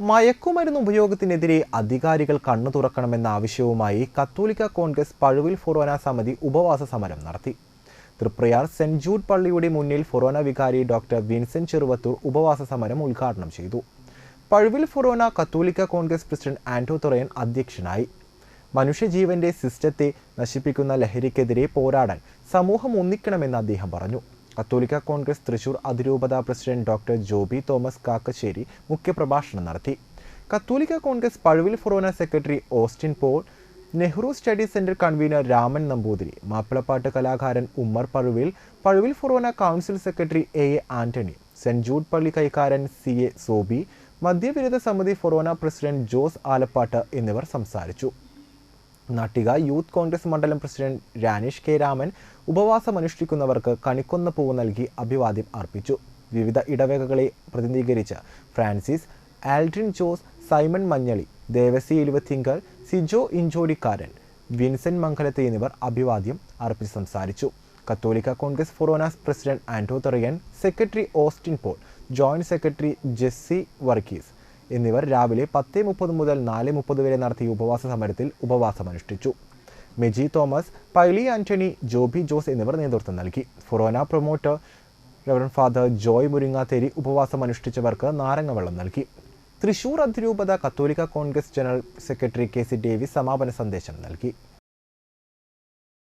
മയക്കുമരുന്ന് ഉപയോഗത്തിനെതിരെ അധികാരികൾ കണ്ണു തുറക്കണമെന്ന ആവശ്യവുമായി കത്തോലിക്ക കോൺഗ്രസ് പഴുവിൽ ഫൊറോന സമിതി ഉപവാസ സമരം നടത്തി. തൃപ്രയാർ സെന്റ് ജൂഡ് പള്ളിയുടെ മുന്നിൽ ഫൊറോന വികാരി ഡോക്ടർ വിൻസെന്റ് ചെറുവത്തൂർ ഉപവാസ സമരം ഉദ്ഘാടനം ചെയ്തു. പഴുവിൽ ഫൊറോന കത്തോലിക്ക കോൺഗ്രസ് പ്രസിഡന്റ് ആന്റോ തുറയൻ അധ്യക്ഷനായി. മനുഷ്യജീവന്റെ സിസ്റ്റത്തെ നശിപ്പിക്കുന്ന ലഹരിക്കെതിരെ പോരാടാൻ സമൂഹം ഒന്നിക്കണമെന്ന് അദ്ദേഹം പറഞ്ഞു. കത്തോലിക്ക കോൺഗ്രസ് തൃശൂർ അതിരൂപത president doctor Joby Thomas Kakkassery മുഖ്യപ്രഭാഷണം നടത്തി. കത്തോലിക്ക കോൺഗ്രസ് പഴുവിൽ ഫൊറോന secretary Austin Paul, Nehru study centre convener Raman Namboothiri, മാപ്പിളപ്പാട്ട് കലാകാരൻ ഉമ്മർ പഴുവിൽ, പഴുവിൽ ഫൊറോന council secretary A Antony, Saint Jude പള്ളി കൈക്കാരൻ CA സോബി, മദ്യവിരുദ്ധ സമിതി ഫൊറോന പ്രസിഡന്റ് ജോസ് ആലപ്പാട്ട് എന്നിവർ സംസാരിച്ചു. നാട്ടിക യൂത്ത് കോൺഗ്രസ് മണ്ഡലം പ്രസിഡന്റ് രാനേഷ് കെ രാമൻ ഉപവാസമനുഷ്ഠിക്കുന്നവർക്ക് കണിക്കൊന്ന പൂവ് നൽകി അഭിവാദ്യം അർപ്പിച്ചു. വിവിധ ഇടവകകളെ പ്രതിനിധീകരിച്ച് Francis, Aldrin Jose, Simon Manjali, Devasi Eluvathingal, Sijo Inchodikkaran, Vincent മംഗലത്തെ എന്നിവർ അഭിവാദ്യം അർപ്പിച്ച് സംസാരിച്ചു. കത്തോലിക്ക കോൺഗ്രസ് ഫൊറോന president Anto Thurayan, secretary Austin Paul, joint secretary Jessy Varghese എന്നിവർ രാവിലെ 10:30 മുതൽ 4:30 വരെ നടത്തിയ ഉപവാസ സമരത്തിൽ ഉപവാസമനുഷ്ഠിച്ചു. Meji Thomas, Paily Antony, Joby Jose എന്നിവർ നേതൃത്വം നൽകി. ഫൊറോന promoter reverend father Joy Muringatheri ഉപവാസമനുഷ്ഠിച്ചവർക്ക് നാരങ്ങ വെള്ളം നൽകി. തൃശൂർ അതിരൂപത കത്തോലിക്ക Congress general secretary KC Davis സമാപന സന്ദേശം നൽകി.